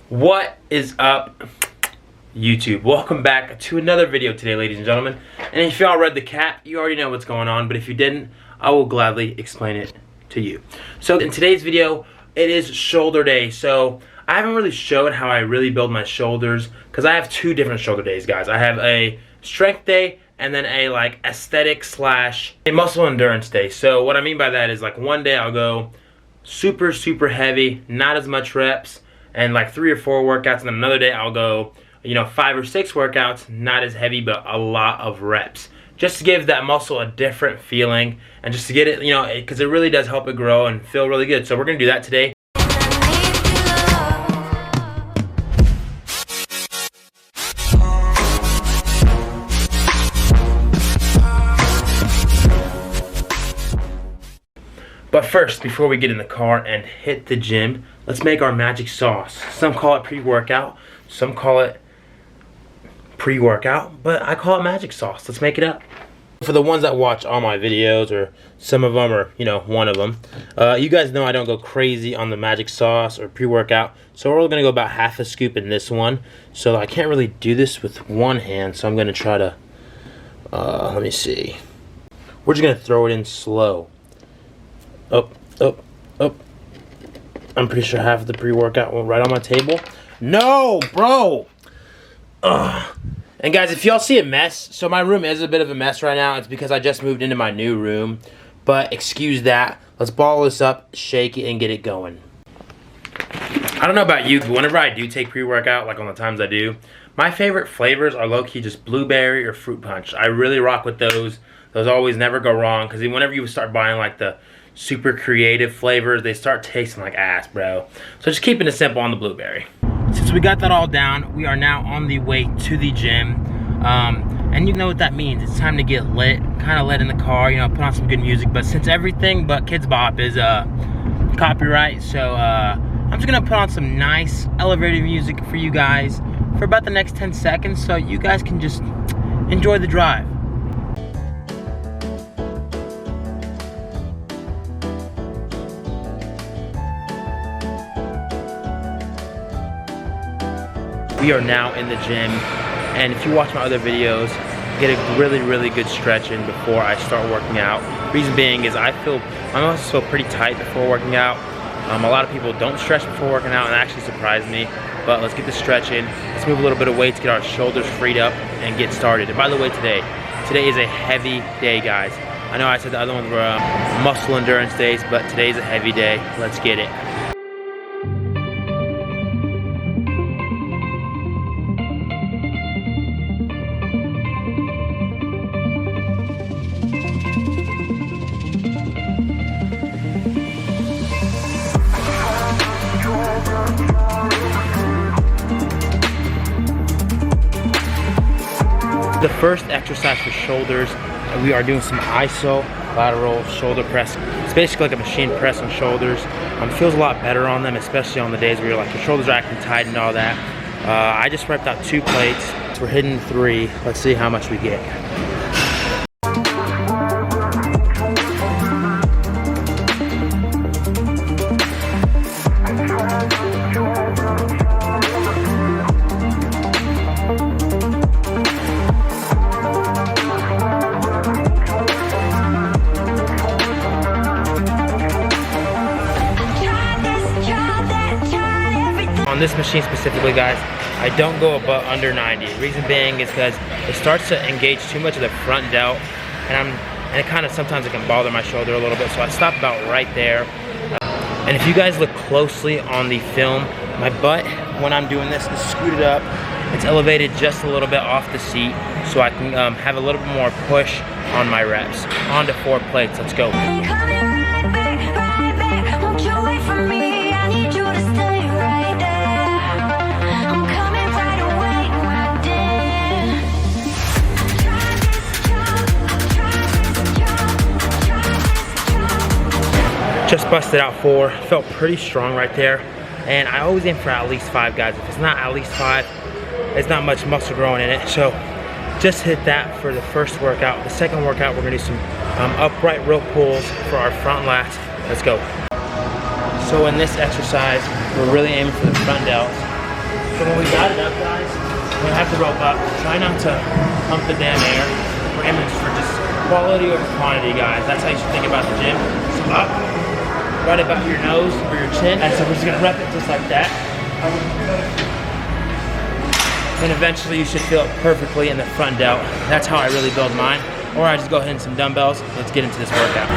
What is up, YouTube? Welcome back to another video today, ladies and gentlemen. And if y'all read the cap, you already know what's going on, but if you didn't, I will gladly explain it to you. So in today's video, it is shoulder day. So I haven't really showed how I really build my shoulders, because I have two different shoulder days, guys. I have a strength day and then a like aesthetic slash a muscle endurance day. So what I mean by that is like one day I'll go super heavy, not as much reps, and like 3 or 4 workouts, and then another day I'll go, 5 or 6 workouts, not as heavy but a lot of reps, just to give that muscle a different feeling, and just to get it, because it really does help it grow and feel really good. So we're gonna do that today. But first, before we get in the car and hit the gym, let's make our magic sauce. Some call it pre-workout, some call it pre-workout, but I call it magic sauce. Let's make it up. For the ones that watch all my videos, or some of them, or one of them, you guys know I don't go crazy on the magic sauce or pre-workout, so we're only gonna go about half a scoop in this one. So I can't really do this with one hand, so I'm gonna try to, let me see. We're just gonna throw it in slow. Up. I'm pretty sure half of the pre-workout went right on my table. No, bro! Ugh. And guys, if y'all see a mess, so my room is a bit of a mess right now. It's because I just moved into my new room. But excuse that. Let's ball this up, shake it, and get it going. I don't know about you, but whenever I do take pre-workout, like on the times I do, my favorite flavors are low-key just blueberry or fruit punch. I really rock with those. Those always never go wrong, because whenever you start buying like the super creative flavors, they start tasting like ass, bro. So just keeping it simple on the blueberry. Since we got that all down, we are now on the way to the gym. And you know what that means. It's time to get lit, kind of lit in the car, put on some good music. But since everything but Kids Bop is copyright, so I'm just gonna put on some nice elevator music for you guys for about the next 10 seconds, so you guys can just enjoy the drive. We are now in the gym, and if you watch my other videos, get a really good stretch in before I start working out. Reason being is I also feel pretty tight before working out. A lot of people don't stretch before working out, and that actually surprised me. But let's get the stretch in. Let's move a little bit of weight to get our shoulders freed up and get started. And by the way, today is a heavy day, guys. I know I said the other ones were muscle endurance days, but today's a heavy day. Let's get it. The first exercise for shoulders, we are doing some iso lateral shoulder press. It's basically like a machine press on shoulders. Feels a lot better on them, especially on the days where your shoulders are acting tight and all that. I just repped out 2 plates. We're hitting 3. Let's see how much we get. On this machine specifically, guys, I don't go under 90. Reason being is because it starts to engage too much of the front delt, and it kind of sometimes it can bother my shoulder a little bit, so I stop about right there. And if you guys look closely on the film, my butt, when I'm doing this, is scooted up. It's elevated just a little bit off the seat, so I can have a little bit more push on my reps. On to 4 plates, let's go. Just busted out 4, felt pretty strong right there. And I always aim for at least 5, guys. If it's not at least 5, there's not much muscle growing in it. So just hit that for the first workout. The second workout, we're gonna do some upright row pulls for our front lats. Let's go. So in this exercise, we're really aiming for the front delts. So when we got it up, guys, we have the rope up. Try not to pump the damn air. We're aiming for just quality over quantity, guys. That's how you should think about the gym. So up, right about your nose or your chin. And so we're just gonna rep it just like that. And eventually you should feel it perfectly in the front delt. That's how I really build mine. Or I just go ahead and some dumbbells. Let's get into this workout.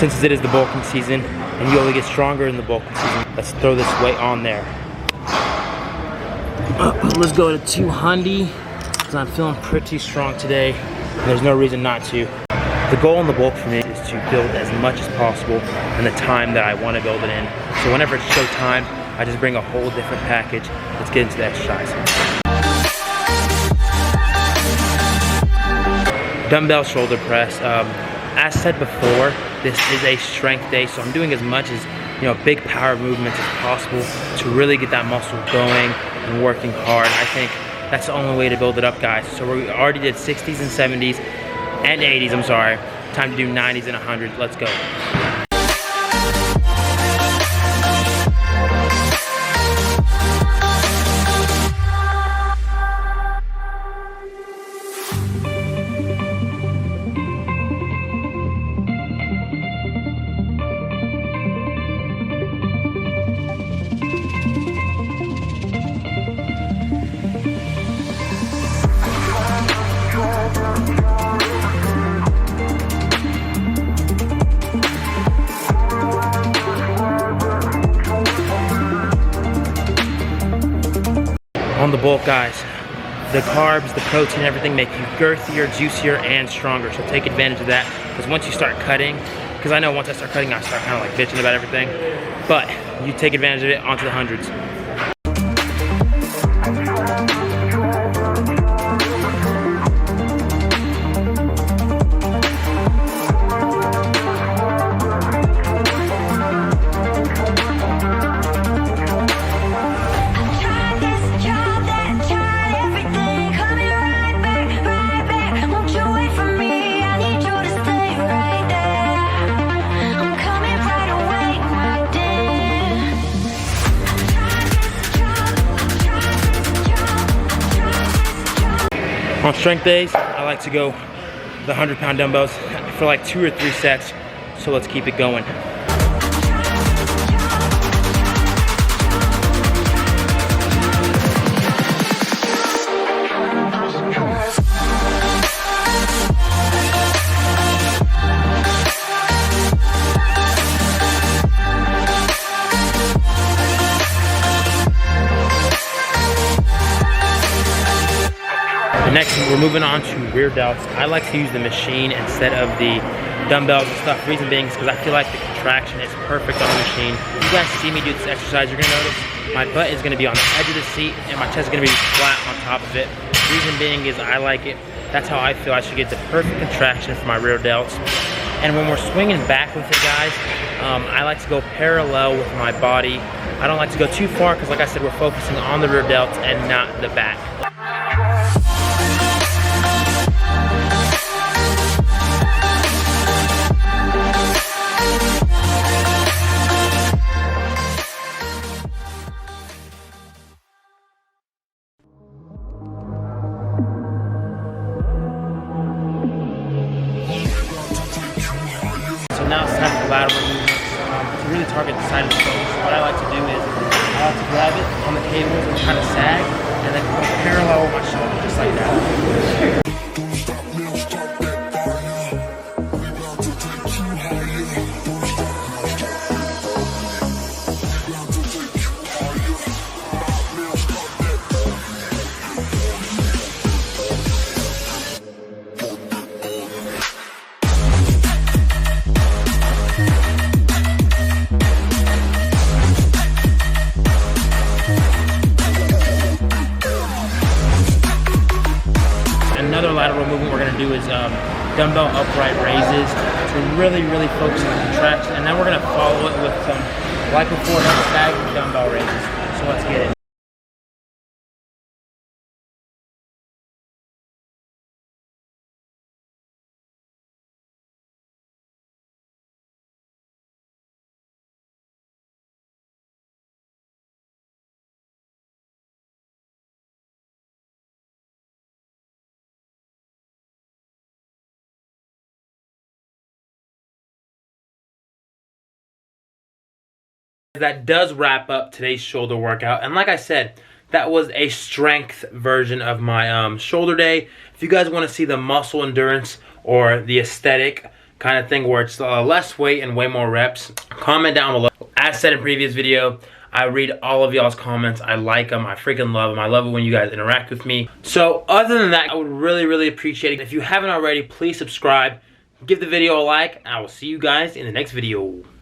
Since it is the bulking season, and you only get stronger in the bulking season, let's throw this weight on there. Let's go to 200, because I'm feeling pretty strong today, and there's no reason not to. The goal in the bulk for me is to build as much as possible in the time that I want to build it in. So whenever it's show time, I just bring a whole different package. Let's get into the exercise. Dumbbell shoulder press. As said before, this is a strength day, so I'm doing as much as, big power movements as possible to really get that muscle going and working hard. I think that's the only way to build it up, guys. So we already did 60s and 70s and 80s, I'm sorry. Time to do 90s and 100s. Let's go. On the bulk, guys, the carbs, the protein, everything make you girthier, juicier, and stronger. So take advantage of that, because once you start cutting, because I know once I start cutting, I start kind of like bitching about everything, but you take advantage of it onto the hundreds. On strength days, I like to go the 100-pound dumbbells for like 2 or 3 sets. So let's keep it going. Next, we're moving on to rear delts. I like to use the machine instead of the dumbbells and stuff. Reason being is because I feel like the contraction is perfect on the machine. If you guys see me do this exercise, you're gonna notice my butt is gonna be on the edge of the seat and my chest is gonna be flat on top of it. Reason being is I like it. That's how I feel I should get the perfect contraction for my rear delts. And when we're swinging back with it, guys, I like to go parallel with my body. I don't like to go too far because, like I said, we're focusing on the rear delts and not the back. So now it's time for lateral movements to really target the side of the shoulders. What I like to do is I like to grab it on the cables and kind of sag, and then go parallel with my shoulder, just like that. lateral movement we're gonna do is dumbbell upright raises to really focus on the contraction, and then we're gonna follow it with some lipo-4 stag dumbbell raises. So let's get it. That does wrap up today's shoulder workout, and like I said, that was a strength version of my shoulder day. If you guys want to see the muscle endurance or the aesthetic kind of thing where it's less weight and way more reps, comment down below. As said in previous video, I read all of y'all's comments. I like them. I freaking love them. I love it when you guys interact with me. So other than that, I would really appreciate it. If you haven't already, please subscribe, give the video a like, and I will see you guys in the next video.